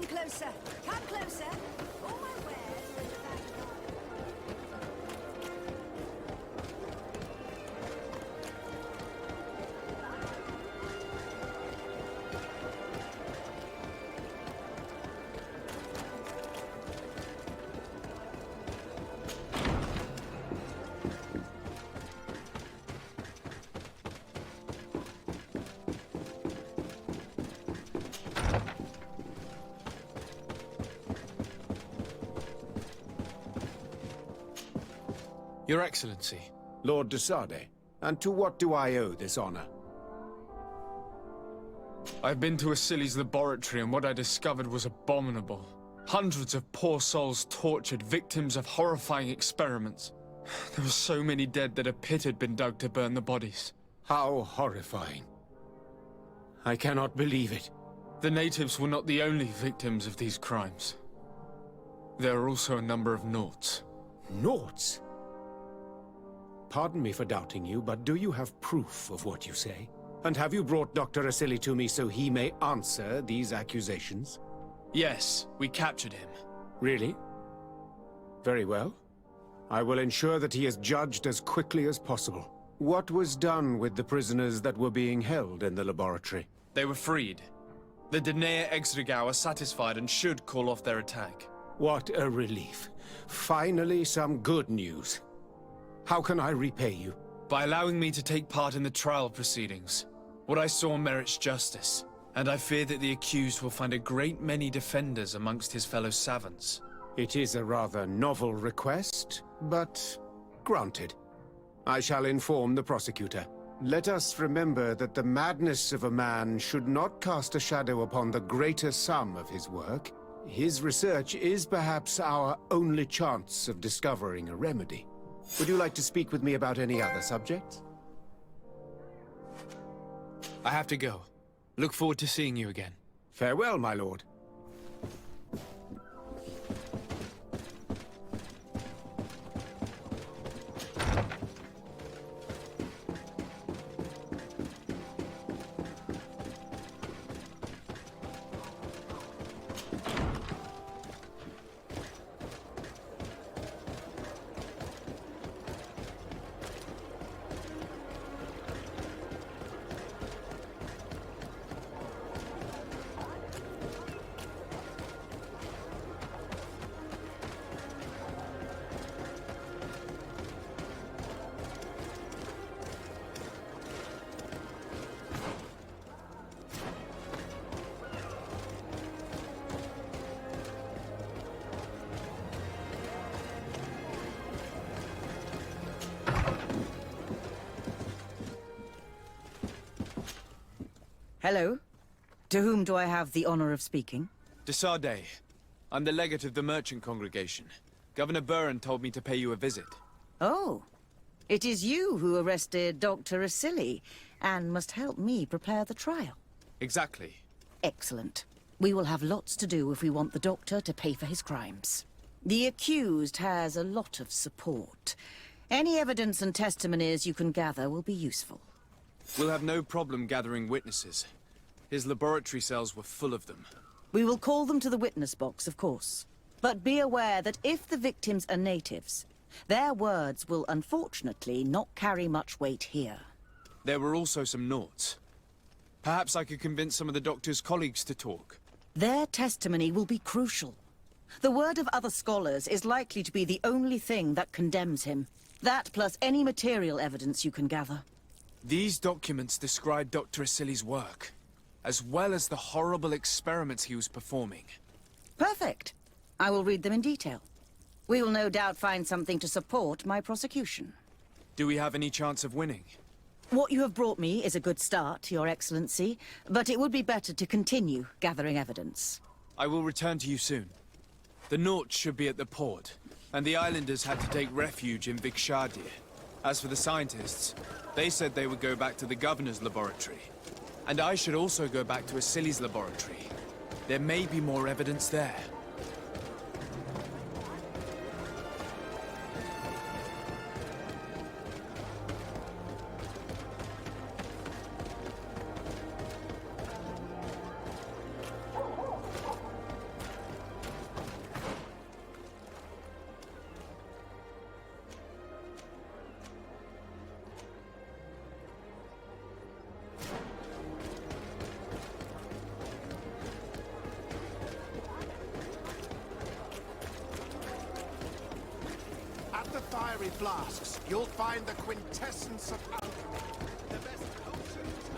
Come closer. Come closer. All my wares are in the back garden. Your Excellency. Lord de Sade, and to what do I owe this honor? I've been to Asili's laboratory and what I discovered was abominable. Hundreds of poor souls tortured, victims of horrifying experiments. There were so many dead that a pit had been dug to burn the bodies. How horrifying. I cannot believe it. The natives were not the only victims of these crimes. There are also a number of Naughts. Naughts? Pardon me for doubting you, but do you have proof of what you say? And have you brought Dr. Asili to me so he may answer these accusations? Yes, we captured him. Really? Very well. I will ensure that he is judged as quickly as possible. What was done with the prisoners that were being held in the laboratory? They were freed. The Danae Exregau are satisfied and should call off their attack. What a relief. Finally, some good news. How can I repay you? By allowing me to take part in the trial proceedings. What I saw merits justice, and I fear that the accused will find a great many defenders amongst his fellow savants. It is a rather novel request, but granted. I shall inform the prosecutor. Let us remember that the madness of a man should not cast a shadow upon the greater sum of his work. His research is perhaps our only chance of discovering a remedy. Would you like to speak with me about any other subjects? I have to go. Look forward to seeing you again. Farewell, my lord. Hello. To whom do I have the honor of speaking? De Sade. I'm the legate of the merchant congregation. Governor Buran told me to pay you a visit. Oh. It is you who arrested Dr. Asili, and must help me prepare the trial. Exactly. Excellent. We will have lots to do if we want the doctor to pay for his crimes. The accused has a lot of support. Any evidence and testimonies you can gather will be useful. We'll have no problem gathering witnesses. His laboratory cells were full of them. We will call them to the witness box, of course. But be aware that if the victims are natives, their words will unfortunately not carry much weight here. There were also some Naughts. Perhaps I could convince some of the doctor's colleagues to talk. Their testimony will be crucial. The word of other scholars is likely to be the only thing that condemns him. That plus any material evidence you can gather. These documents describe Dr. Asili's work, as well as the horrible experiments he was performing. Perfect. I will read them in detail. We will no doubt find something to support my prosecution. Do we have any chance of winning? What you have brought me is a good start, Your Excellency, but it would be better to continue gathering evidence. I will return to you soon. The Naughts should be at the port, and the islanders had to take refuge in Vikshadir. As for the scientists, they said they would go back to the governor's laboratory. And I should also go back to Asili's laboratory. There may be more evidence there. fiery flasks, you'll find the quintessence of alchemy. The best potions.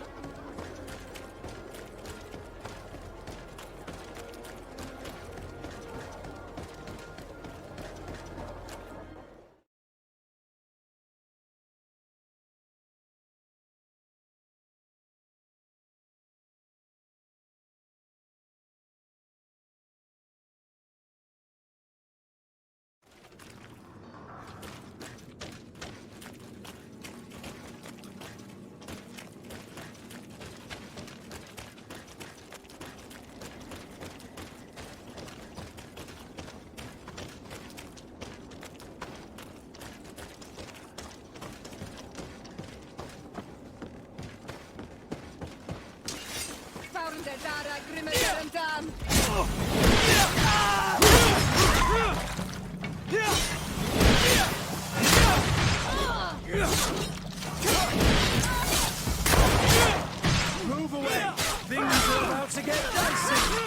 Move away! Things are about to get dicey!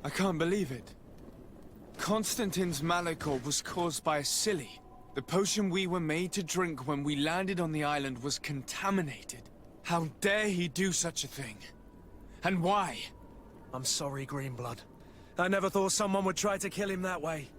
I can't believe it. Constantine's malachor was caused by a silly. The potion we were made to drink when we landed on the island was contaminated. How dare he do such a thing? And why? I'm sorry, Greenblood. I never thought someone would try to kill him that way.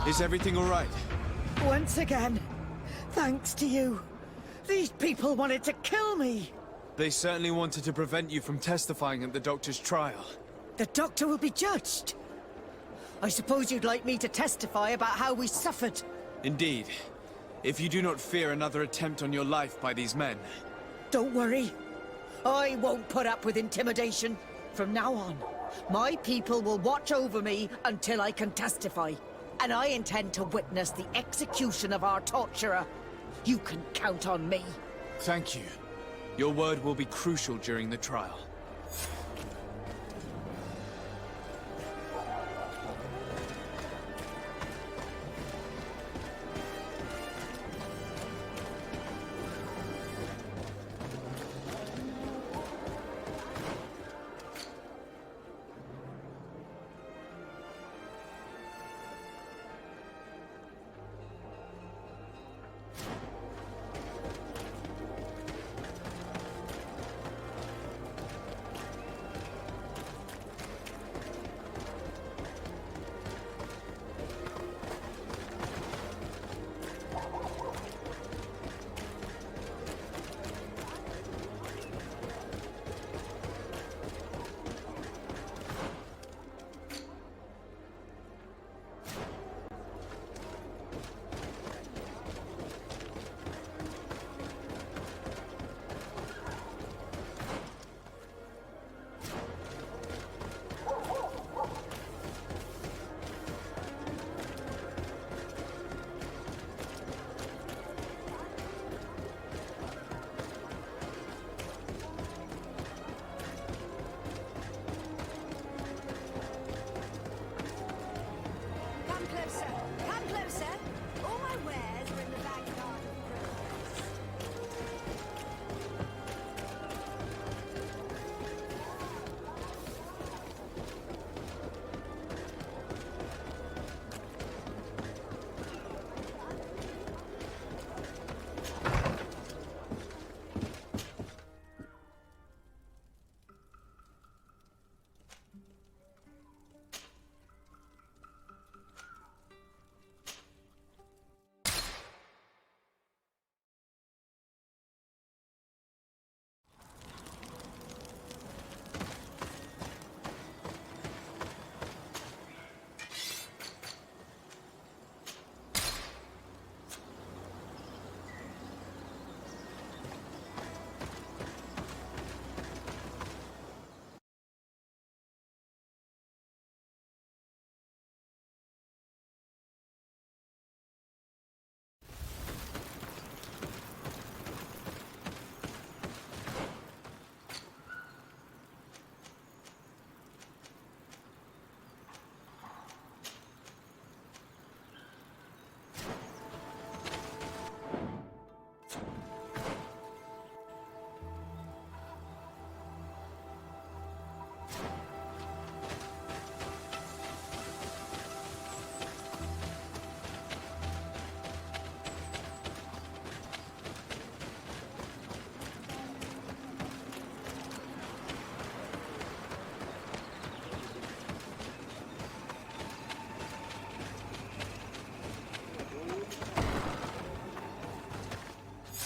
Is everything all right? Once again, thanks to you. These people wanted to kill me. They certainly wanted to prevent you from testifying at the doctor's trial. The doctor will be judged. I suppose you'd like me to testify about how we suffered. Indeed. If you do not fear another attempt on your life by these men. Don't worry. I won't put up with intimidation. From now on, my people will watch over me until I can testify. And I intend to witness the execution of our torturer. You can count on me. Thank you. Your word will be crucial during the trial.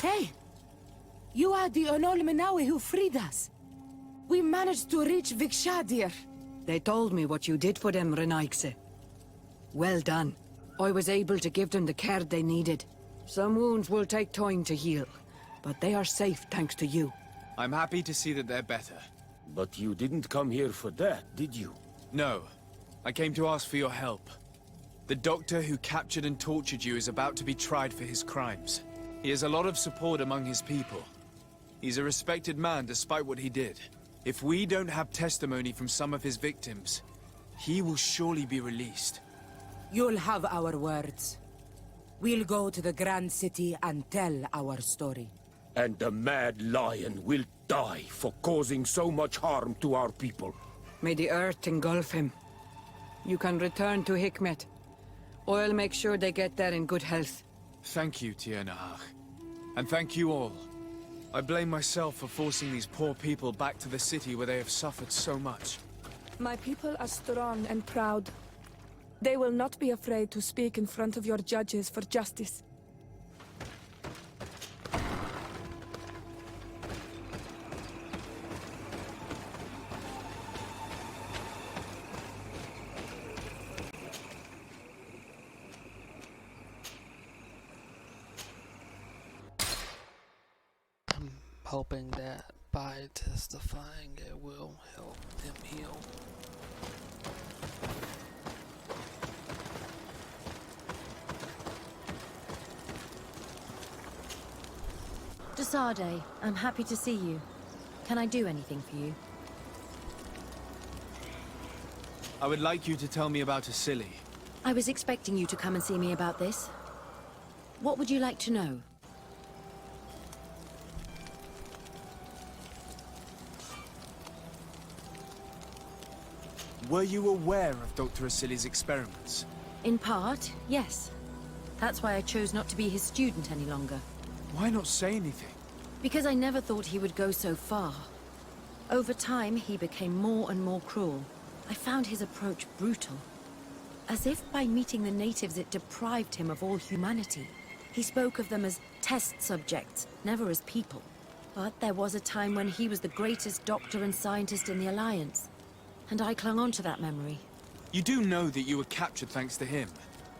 Hey! You are the Onol Menawi who freed us. We managed to reach Vikshadir. They told me what you did for them, Renaigse. Well done. I was able to give them the care they needed. Some wounds will take time to heal, but they are safe thanks to you. I'm happy to see that they're better. But you didn't come here for that, did you? No. I came to ask for your help. The doctor who captured and tortured you is about to be tried for his crimes. He has a lot of support among his people. He's a respected man despite what he did. If we don't have testimony from some of his victims, he will surely be released. You'll have our words. We'll go to the Grand City and tell our story. And the Mad Lion will die for causing so much harm to our people. May the earth engulf him. You can return to Hikmet. I'll make sure they get there in good health. Thank you, Tiernahach. And thank you all. I blame myself for forcing these poor people back to the city where they have suffered so much. My people are strong and proud. They will not be afraid to speak in front of your judges for justice. I'm hoping that by testifying it will help them heal. Desade, I'm happy to see you. Can I do anything for you? I would like you to tell me about Asili. I was expecting you to come and see me about this. What would you like to know? Were you aware of Dr. Asili's experiments? In part, yes. That's why I chose not to be his student any longer. Why not say anything? Because I never thought he would go so far. Over time, he became more and more cruel. I found his approach brutal. As if by meeting the natives it deprived him of all humanity. He spoke of them as test subjects, never as people. But there was a time when he was the greatest doctor and scientist in the Alliance. And I clung on to that memory. You do know that you were captured thanks to him.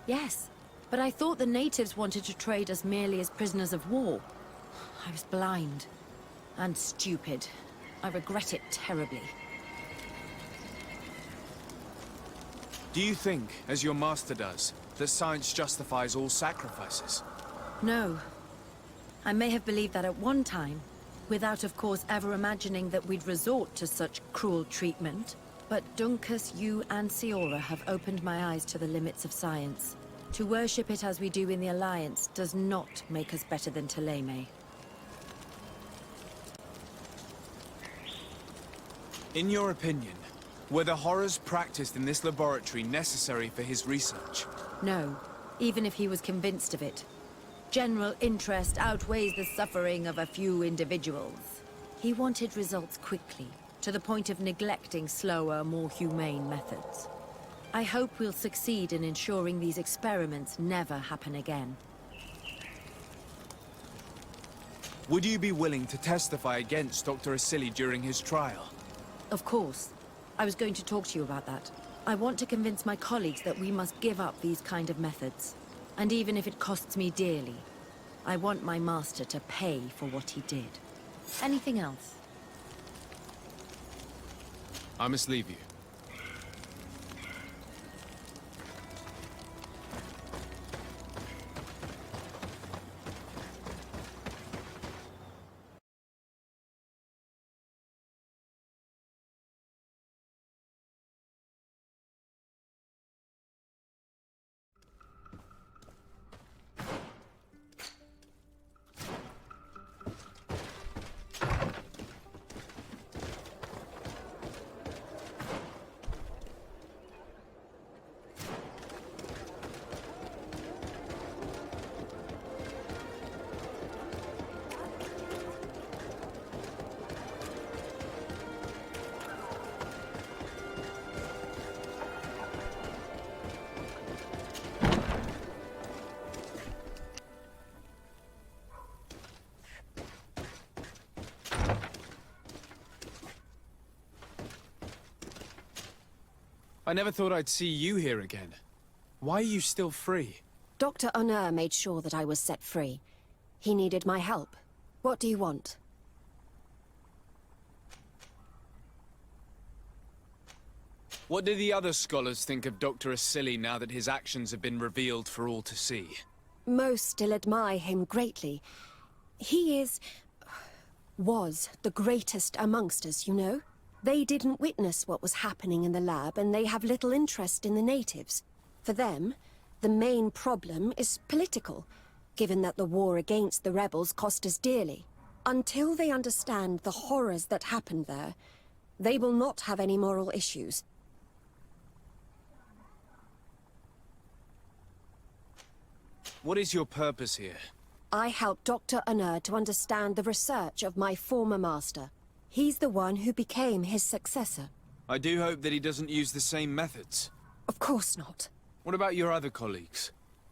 Yes, but I thought the natives wanted to trade us merely as prisoners of war. I was blind. And stupid. I regret it terribly. Do you think, as your master does, that science justifies all sacrifices? No. I may have believed that at one time, without of course ever imagining that we'd resort to such cruel treatment. But Dunkus, you and Siora have opened my eyes to the limits of science. To worship it as we do in the Alliance does not make us better than Thélème. In your opinion, were the horrors practiced in this laboratory necessary for his research? No, even if he was convinced of it. General interest outweighs the suffering of a few individuals. He wanted results quickly, to the point of neglecting slower, more humane methods. I hope we'll succeed in ensuring these experiments never happen again. Would you be willing to testify against Dr. Asili during his trial? Of course. I was going to talk to you about that. I want to convince my colleagues that we must give up these kind of methods. And even if it costs me dearly, I want my master to pay for what he did. Anything else? I must leave you. I never thought I'd see you here again. Why are you still free? Dr. Honor made sure that I was set free. He needed my help. What do you want? What do the other scholars think of Dr. Asili now that his actions have been revealed for all to see? Most still admire him greatly. He was the greatest amongst us, you know? They didn't witness what was happening in the lab, and they have little interest in the natives. For them, the main problem is political, given that the war against the rebels cost us dearly. Until they understand the horrors that happened there, They will not have any moral issues. What is your purpose here? I helped Dr. Unur to understand the research of my former master. He's the one who became his successor. I do hope that he doesn't use the same methods. Of course not. What about your other colleagues?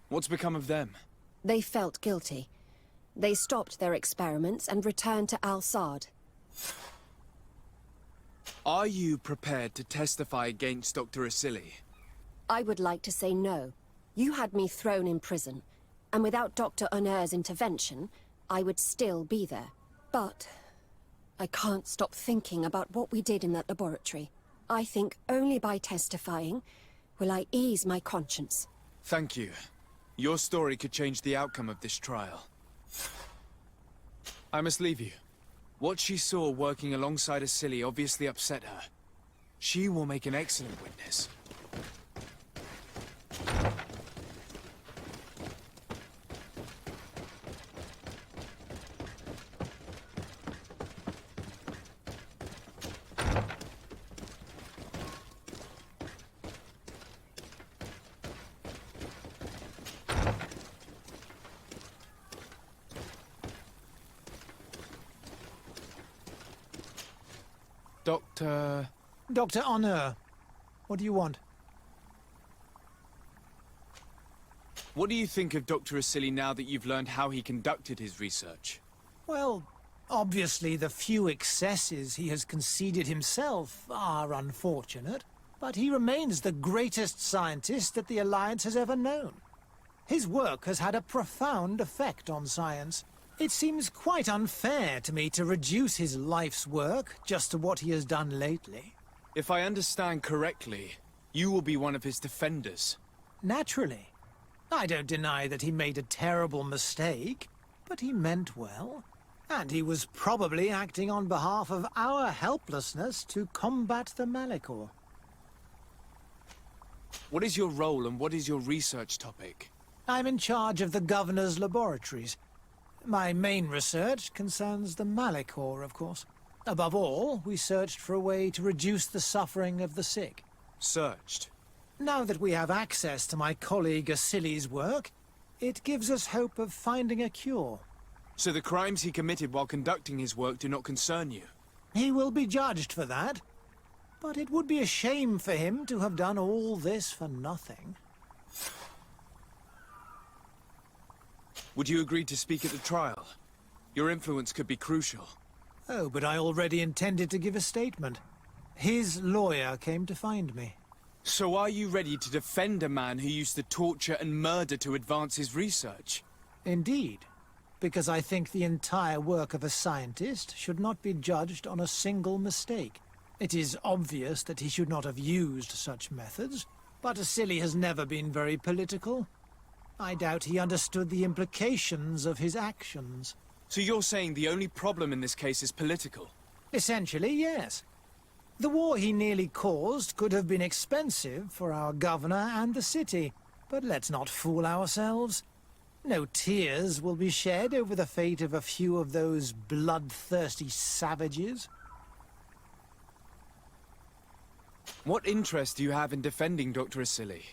What's become of them? They felt guilty. They stopped their experiments and returned to Al-Sad. Are you prepared to testify against Dr. Asili? I would like to say no. You had me thrown in prison, and without Dr. Unur's intervention, I would still be there. But I can't stop thinking about what we did in that laboratory. I think only by testifying will I ease my conscience. Thank you. Your story could change the outcome of this trial. I must leave you. What she saw working alongside Asili obviously upset her. She will make an excellent witness. Dr. Unur, what do you want? What do you think of Dr. Asili now that you've learned how he conducted his research? Well, obviously the few excesses he has conceded himself are unfortunate, but he remains the greatest scientist that the Alliance has ever known. His work has had a profound effect on science. It seems quite unfair to me to reduce his life's work just to what he has done lately. If I understand correctly, you will be one of his defenders. Naturally. I don't deny that he made a terrible mistake, but he meant well. And he was probably acting on behalf of our helplessness to combat the Malachor. What is your role and what is your research topic? I'm in charge of the Governor's laboratories. My main research concerns the Malachor, of course. Above all, we searched for a way to reduce the suffering of the sick. Searched? Now that we have access to my colleague Asili's work, it gives us hope of finding a cure. So the crimes he committed while conducting his work do not concern you? He will be judged for that. But it would be a shame for him to have done all this for nothing. Would you agree to speak at the trial? Your influence could be crucial. Oh, but I already intended to give a statement. His lawyer came to find me. So are you ready to defend a man who used to torture and murder to advance his research? Indeed. Because I think the entire work of a scientist should not be judged on a single mistake. It is obvious that he should not have used such methods, but Asili has never been very political. I doubt he understood the implications of his actions. So you're saying the only problem in this case is political? Essentially, yes. The war he nearly caused could have been expensive for our governor and the city, but let's not fool ourselves. No tears will be shed over the fate of a few of those bloodthirsty savages. What interest do you have in defending Dr. Asili?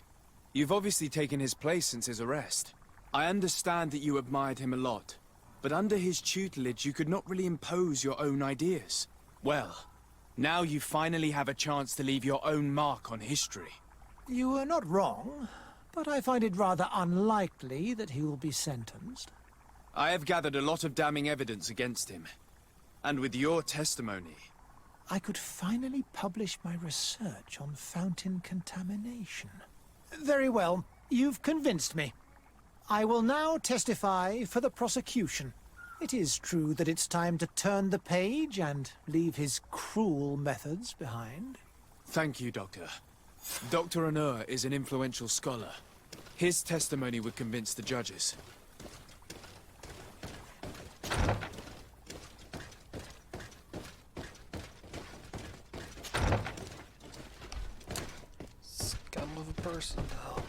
You've obviously taken his place since his arrest. I understand that you admired him a lot, but under his tutelage you could not really impose your own ideas. Well, now you finally have a chance to leave your own mark on history. You were not wrong, but I find it rather unlikely that he will be sentenced. I have gathered a lot of damning evidence against him. And with your testimony... I could finally publish my research on fountain contamination. Very well. You've convinced me. I will now testify for the prosecution. It is true that it's time to turn the page and leave his cruel methods behind. Thank you, Doctor. Dr. Unur is an influential scholar. His testimony would convince the judges. Scum of a person, though.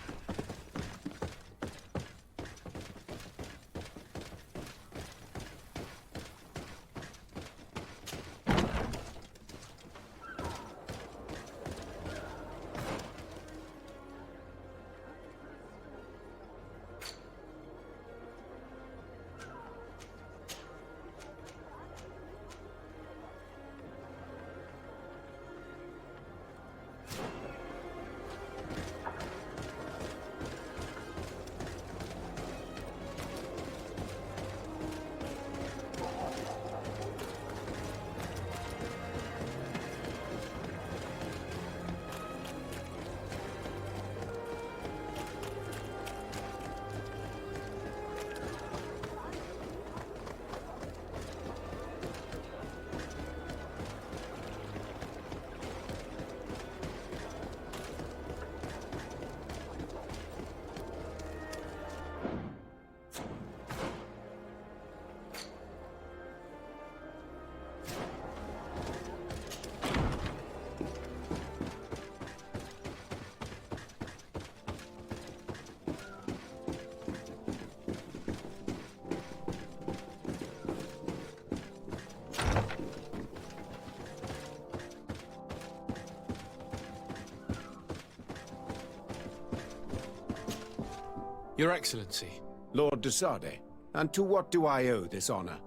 Your Excellency. Lord de Sade, and to what do I owe this honor?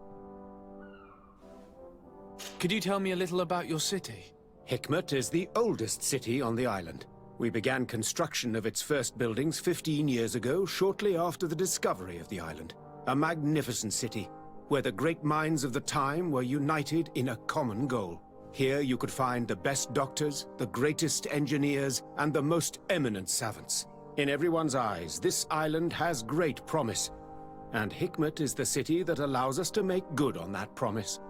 Could you tell me a little about your city? Hikmet is the oldest city on the island. We began construction of its first buildings 15 years ago, shortly after the discovery of the island. A magnificent city, where the great minds of the time were united in a common goal. Here you could find the best doctors, the greatest engineers, and the most eminent savants. In everyone's eyes, this island has great promise, and Hikmet is the city that allows us to make good on that promise.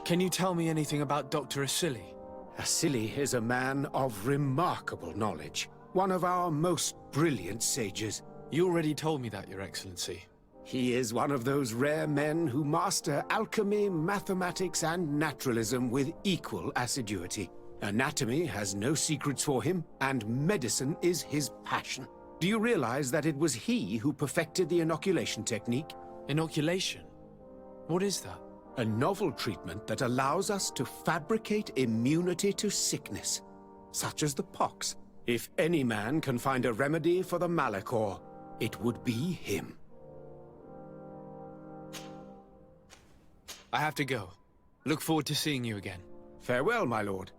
Can you tell me anything about Dr. Asili? Asili is a man of remarkable knowledge, one of our most brilliant sages. You already told me that, Your Excellency. He is one of those rare men who master alchemy, mathematics, and naturalism with equal assiduity. Anatomy has no secrets for him, and medicine is his passion. Do you realize that it was he who perfected the inoculation technique? Inoculation? What is that? A novel treatment that allows us to fabricate immunity to sickness, such as the pox. If any man can find a remedy for the Malachor, it would be him. I have to go. Look forward to seeing you again. Farewell, my lord.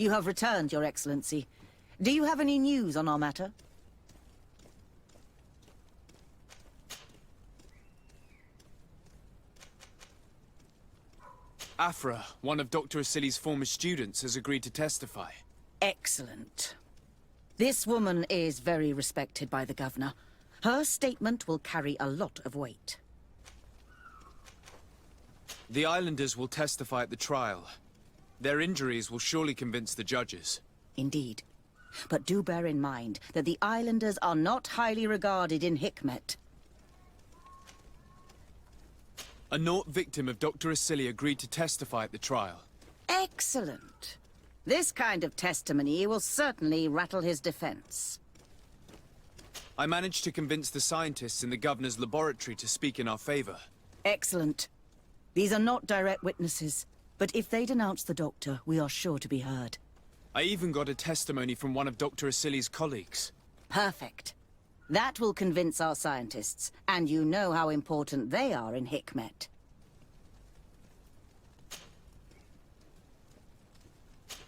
You have returned, Your Excellency. Do you have any news on our matter? Afra, one of Dr. Asili's former students, has agreed to testify. Excellent. This woman is very respected by the governor. Her statement will carry a lot of weight. The islanders will testify at the trial. Their injuries will surely convince the judges. Indeed. But do bear in mind that the islanders are not highly regarded in Hikmet. A Nort victim of Dr. Asili agreed to testify at the trial. Excellent. This kind of testimony will certainly rattle his defense. I managed to convince the scientists in the governor's laboratory to speak in our favor. Excellent. These are not direct witnesses, but if they denounce the doctor, we are sure to be heard. I even got a testimony from one of Dr. Asili's colleagues. Perfect. That will convince our scientists, and you know how important they are in Hikmet.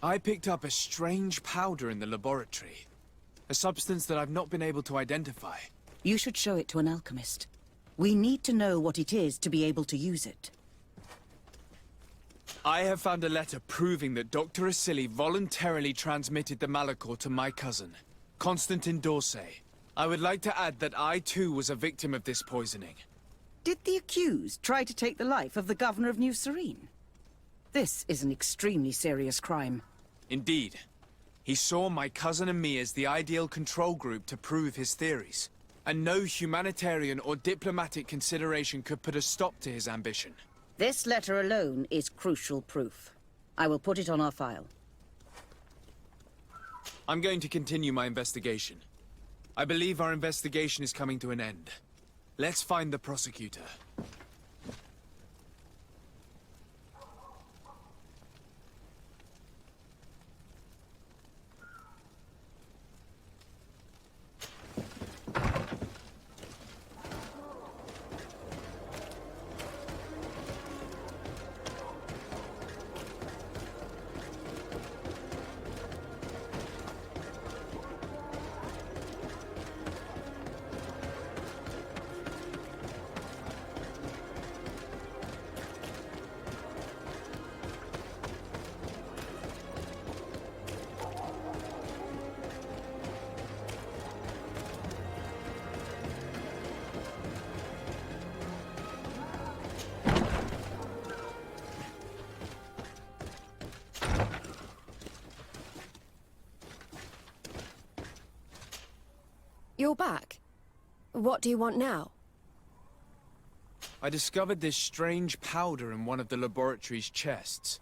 I picked up a strange powder in the laboratory. A substance that I've not been able to identify. You should show it to an alchemist. We need to know what it is to be able to use it. I have found a letter proving that Dr. Asili voluntarily transmitted the Malachor to my cousin, Constantin Dorsey. I would like to add that I too was a victim of this poisoning. Did the accused try to take the life of the governor of New Serene? This is an extremely serious crime. Indeed. He saw my cousin and me as the ideal control group to prove his theories. And no humanitarian or diplomatic consideration could put a stop to his ambition. This letter alone is crucial proof. I will put it on our file. I'm going to continue my investigation. I believe our investigation is coming to an end. Let's find the prosecutor. You're back. What do you want now? I discovered this strange powder in one of the laboratory's chests.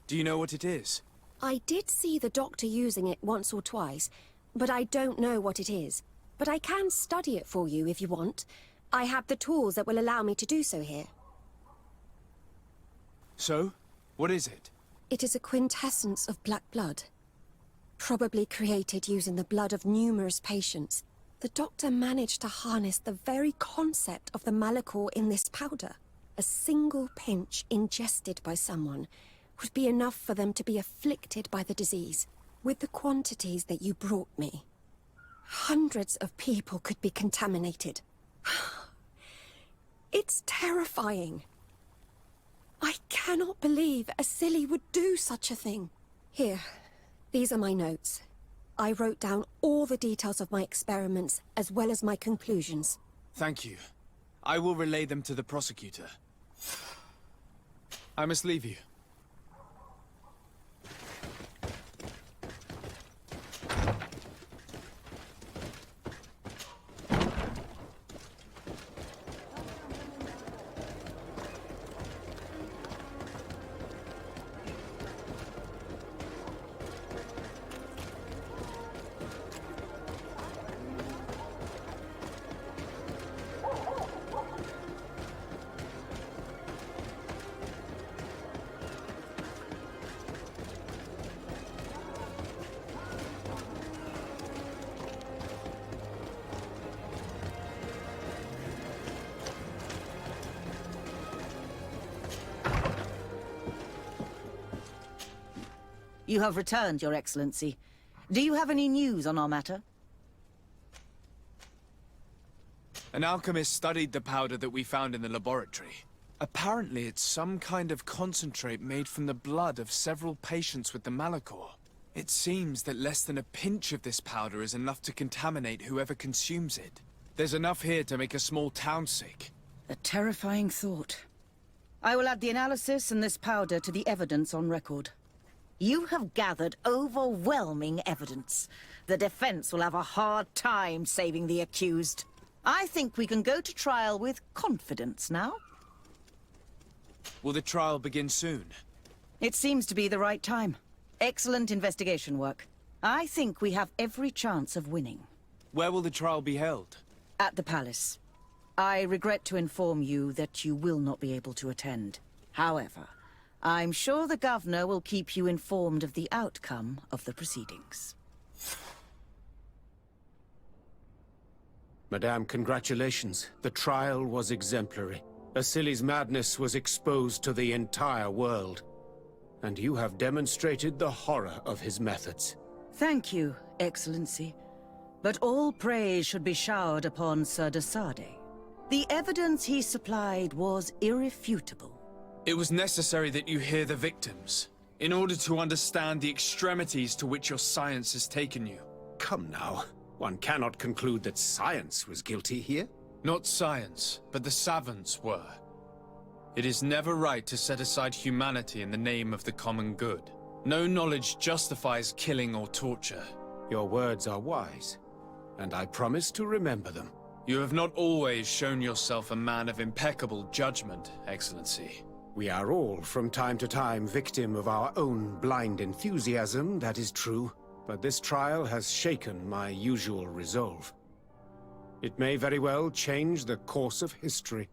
Do you know what it is? I did see the doctor using it once or twice, but I don't know what it is. But I can study it for you if you want. I have the tools that will allow me to do so here. So? What is it? It is a quintessence of black blood. Probably created using the blood of numerous patients. The doctor managed to harness the very concept of the Malachor in this powder. A single pinch ingested by someone would be enough for them to be afflicted by the disease. With the quantities that you brought me, hundreds of people could be contaminated. It's terrifying. I cannot believe Asili would do such a thing. Here, these are my notes. I wrote down all the details of my experiments, as well as my conclusions. Thank you. I will relay them to the prosecutor. I must leave you. You have returned, Your Excellency. Do you have any news on our matter? An alchemist studied the powder that we found in the laboratory. Apparently it's some kind of concentrate made from the blood of several patients with the Malachor. It seems that less than a pinch of this powder is enough to contaminate whoever consumes it. There's enough here to make a small town sick. A terrifying thought. I will add the analysis and this powder to the evidence on record. You have gathered overwhelming evidence. The defense will have a hard time saving the accused. I think we can go to trial with confidence now. Will the trial begin soon? It seems to be the right time. Excellent investigation work. I think we have every chance of winning. Where will the trial be held? At the palace. I regret to inform you that you will not be able to attend. However, I'm sure the governor will keep you informed of the outcome of the proceedings. Madame, congratulations. The trial was exemplary. Asili's madness was exposed to the entire world. And you have demonstrated the horror of his methods. Thank you, Excellency. But all praise should be showered upon Sir de Sardet. The evidence he supplied was irrefutable. It was necessary that you hear the victims, in order to understand the extremities to which your science has taken you. Come now. One cannot conclude that science was guilty here. Not science, but the savants were. It is never right to set aside humanity in the name of the common good. No knowledge justifies killing or torture. Your words are wise, and I promise to remember them. You have not always shown yourself a man of impeccable judgment, Excellency. We are all, from time to time, victim of our own blind enthusiasm, that is true. But this trial has shaken my usual resolve. It may very well change the course of history.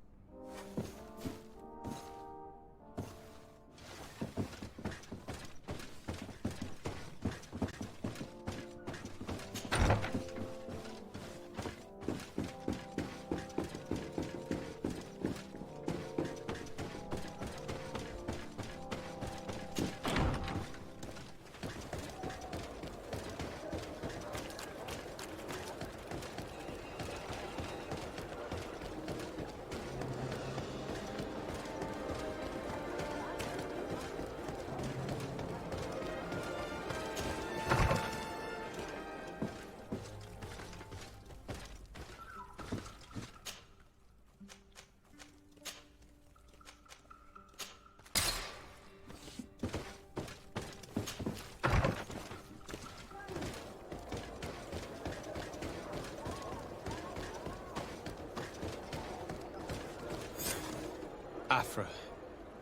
Afra,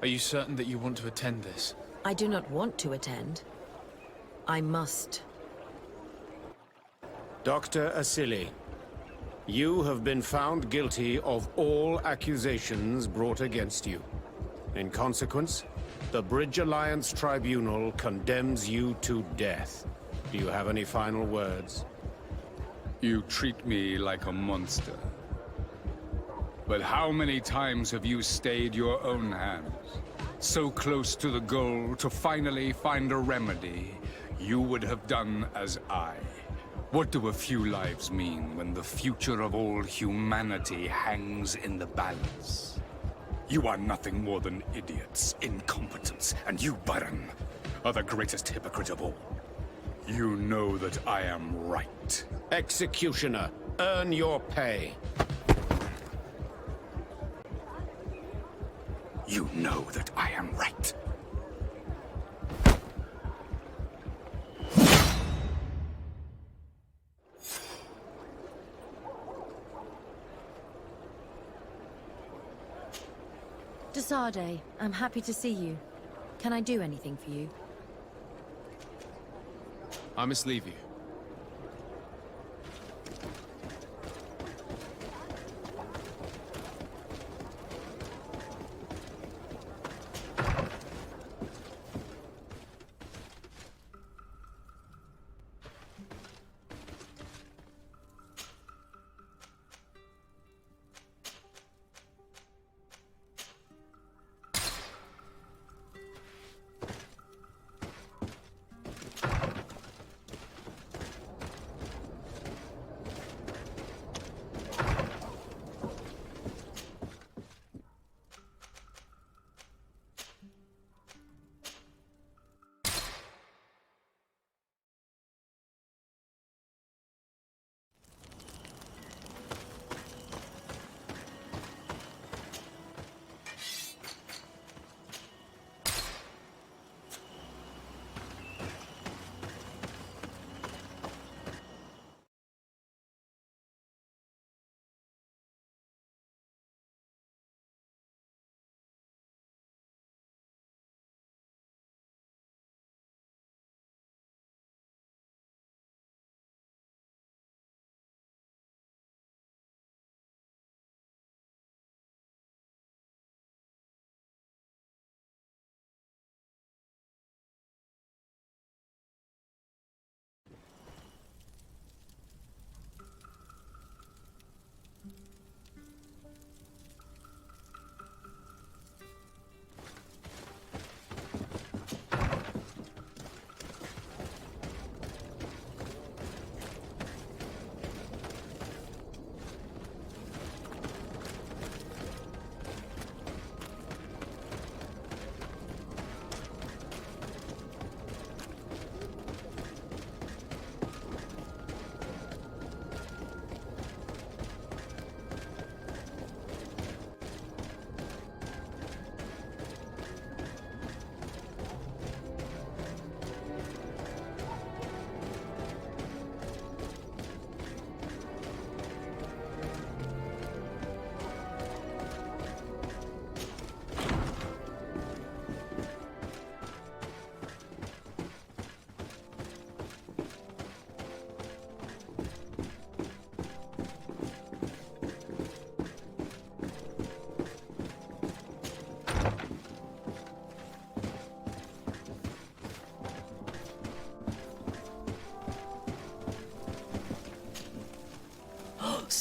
are you certain that you want to attend this? I do not want to attend. I must. Dr. Asili, you have been found guilty of all accusations brought against you. In consequence, the Bridge Alliance Tribunal condemns you to death. Do you have any final words? You treat me like a monster. But how many times have you stayed your own hands? So close to the goal to finally find a remedy, you would have done as I. What do a few lives mean when the future of all humanity hangs in the balance? You are nothing more than idiots, incompetents, and you, Baron, are the greatest hypocrite of all. You know that I am right. Executioner, earn your pay. You know that I am right. De Sardet, I'm happy to see you. Can I do anything for you? I must leave you.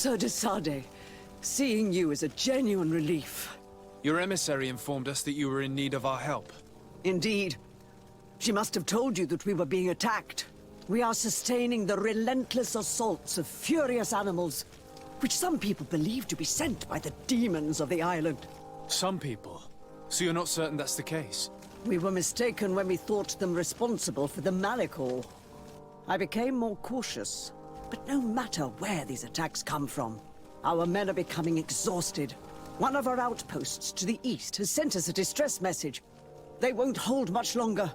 Sir de Sade, seeing you is a genuine relief. Your emissary informed us that you were in need of our help. Indeed. She must have told you that we were being attacked. We are sustaining the relentless assaults of furious animals, which some people believe to be sent by the demons of the island. Some people? So you're not certain that's the case? We were mistaken when we thought them responsible for the Malicor. I became more cautious. But no matter where these attacks come from, our men are becoming exhausted. One of our outposts to the east has sent us a distress message. They won't hold much longer.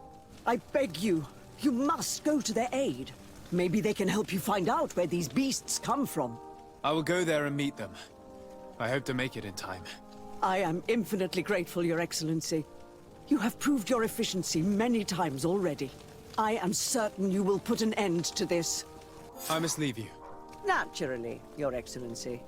I beg you, you must go to their aid. Maybe they can help you find out where these beasts come from. I will go there and meet them. I hope to make it in time. I am infinitely grateful, Your Excellency. You have proved your efficiency many times already. I am certain you will put an end to this. I must leave you. Naturally, Your Excellency.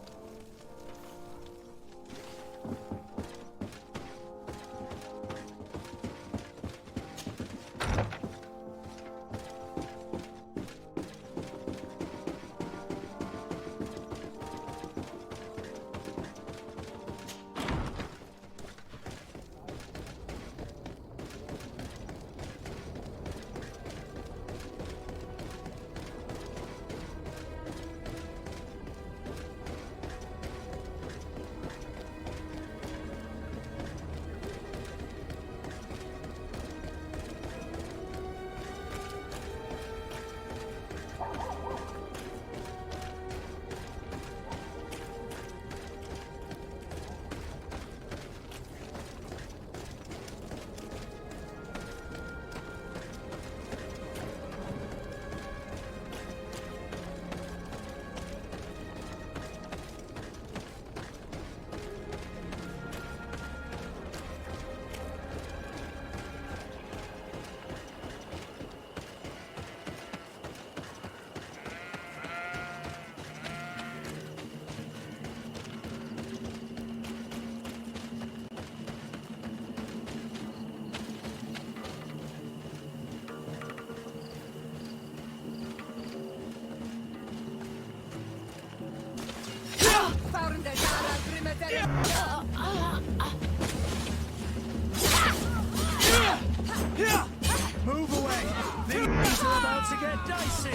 Move away! Things are about to get dicey!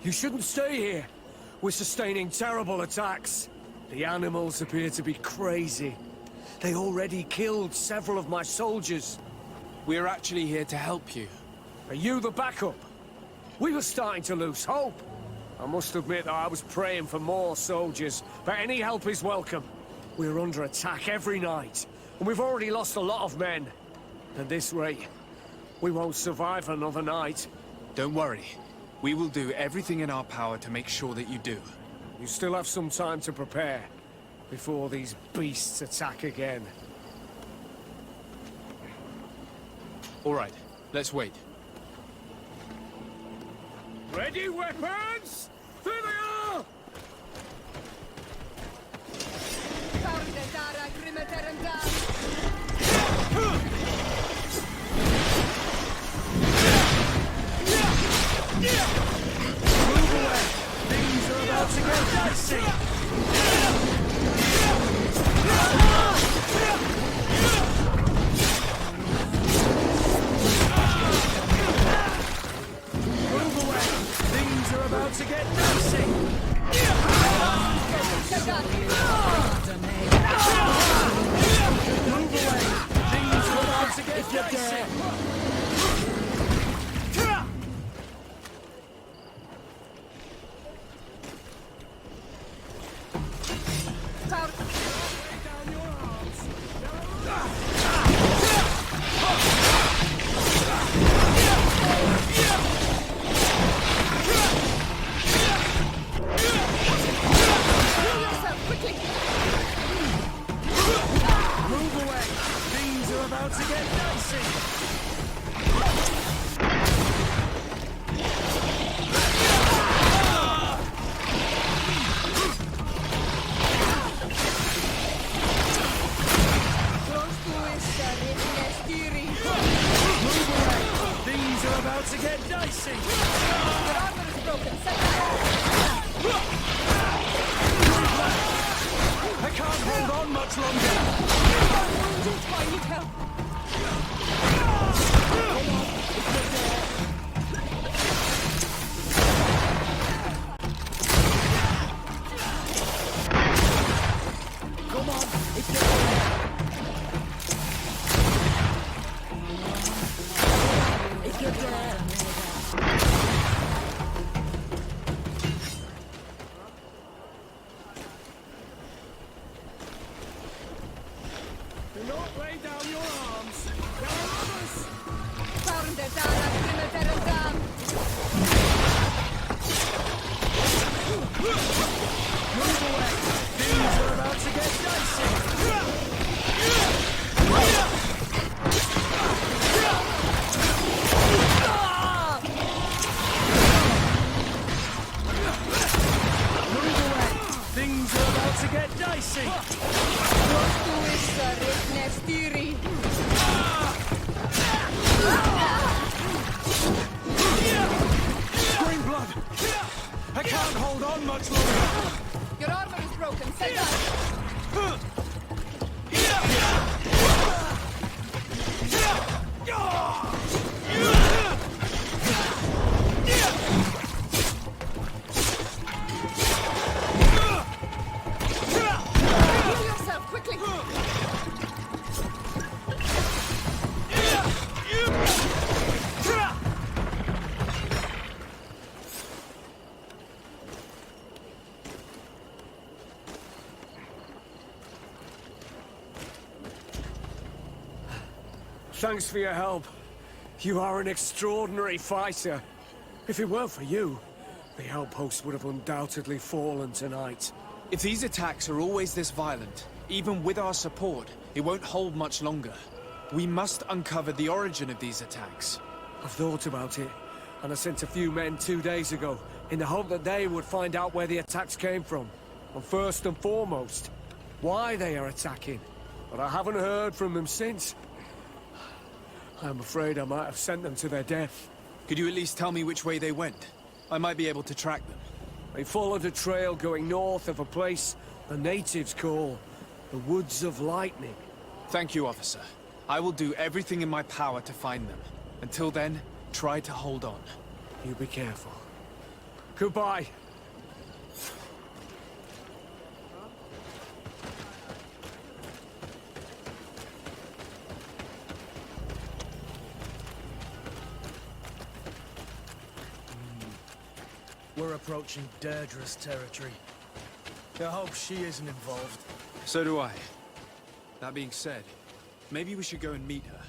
You shouldn't stay here. We're sustaining terrible attacks. The animals appear to be crazy. They already killed several of my soldiers. We're actually here to help you. Are you the backup? We were starting to lose hope. I must admit that I was praying for more soldiers, but any help is welcome. We're under attack every night, and we've already lost a lot of men. At this rate, we won't survive another night. Don't worry. We will do everything in our power to make sure that you do. You still have some time to prepare, before these beasts attack again. All right, let's wait. Ready, weapons? There they are! Move away! Things are about to get dicey! Move away! Things are about to get dicey! Move away! Things are about to get dicey! about to get dicey! Things are about to get dicey! Your armor is broken! I can't hold on much longer! I'm wounded! I need help! Come on! It's Do not lay down your arms. There are others. Move away. Things are about to get dicey. Move away. Things are about to get dicey. Green blood! I can't hold on much longer! Your armor is broken. Set down. Heal yourself quickly. Thanks for your help. You are an extraordinary fighter. If it weren't for you, the outpost would have undoubtedly fallen tonight. If these attacks are always this violent, even with our support, it won't hold much longer. We must uncover the origin of these attacks. I've thought about it, and I sent a few men 2 days ago, in the hope that they would find out where the attacks came from. And first and foremost, why they are attacking. But I haven't heard from them since. I'm afraid I might have sent them to their death. Could you at least tell me which way they went? I might be able to track them. They followed a trail going north of a place the natives call the Woods of Lightning. Thank you, officer. I will do everything in my power to find them. Until then, try to hold on. You be careful. Goodbye. We're approaching Deirdre's territory. I hope she isn't involved. So do I. That being said, maybe we should go and meet her.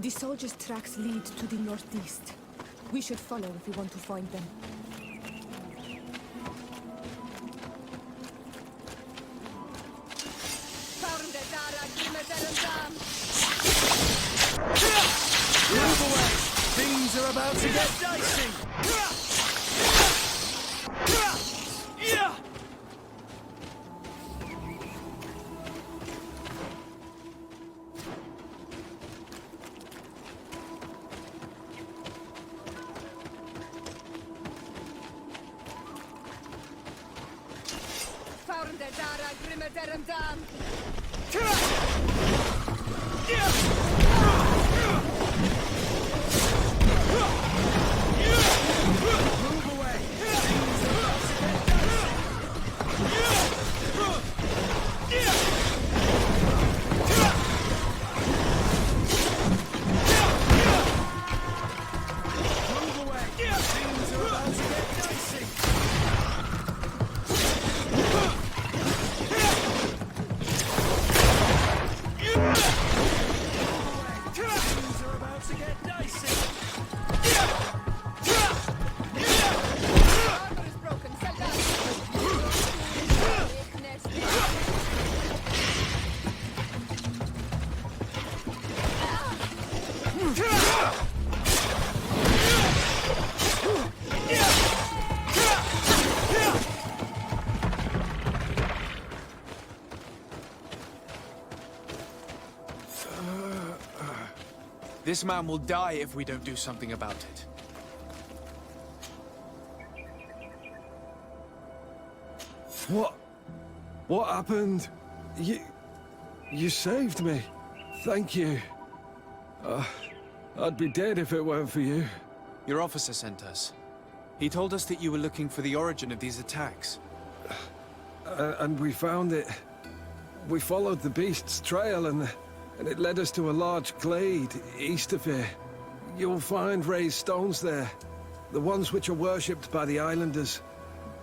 The soldiers' tracks lead to the northeast. We should follow if we want to find them. Move away! Things are about to get dicey! This man will die if we don't do something about it. What happened? You saved me. Thank you. I'd be dead if it weren't for you. Your officer sent us. He told us that you were looking for the origin of these attacks. And we found it. We followed the beast's trail and it led us to a large glade east of here. You'll find raised stones there. The ones which are worshipped by the islanders.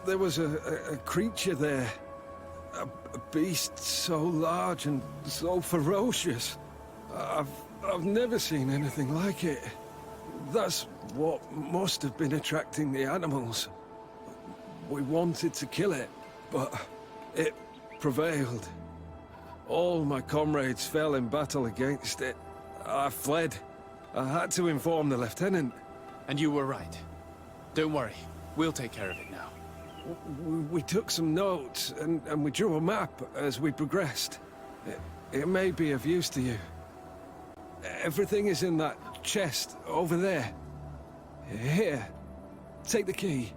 There was a creature there. A beast so large and so ferocious. I've never seen anything like it. That's what must have been attracting the animals. We wanted to kill it, but it prevailed. All my comrades fell in battle against it. I fled. I had to inform the lieutenant. And you were right. Don't worry, we'll take care of it now. We took some notes, and we drew a map as we progressed. It may be of use to you. Everything is in that chest over there. Here, take the key.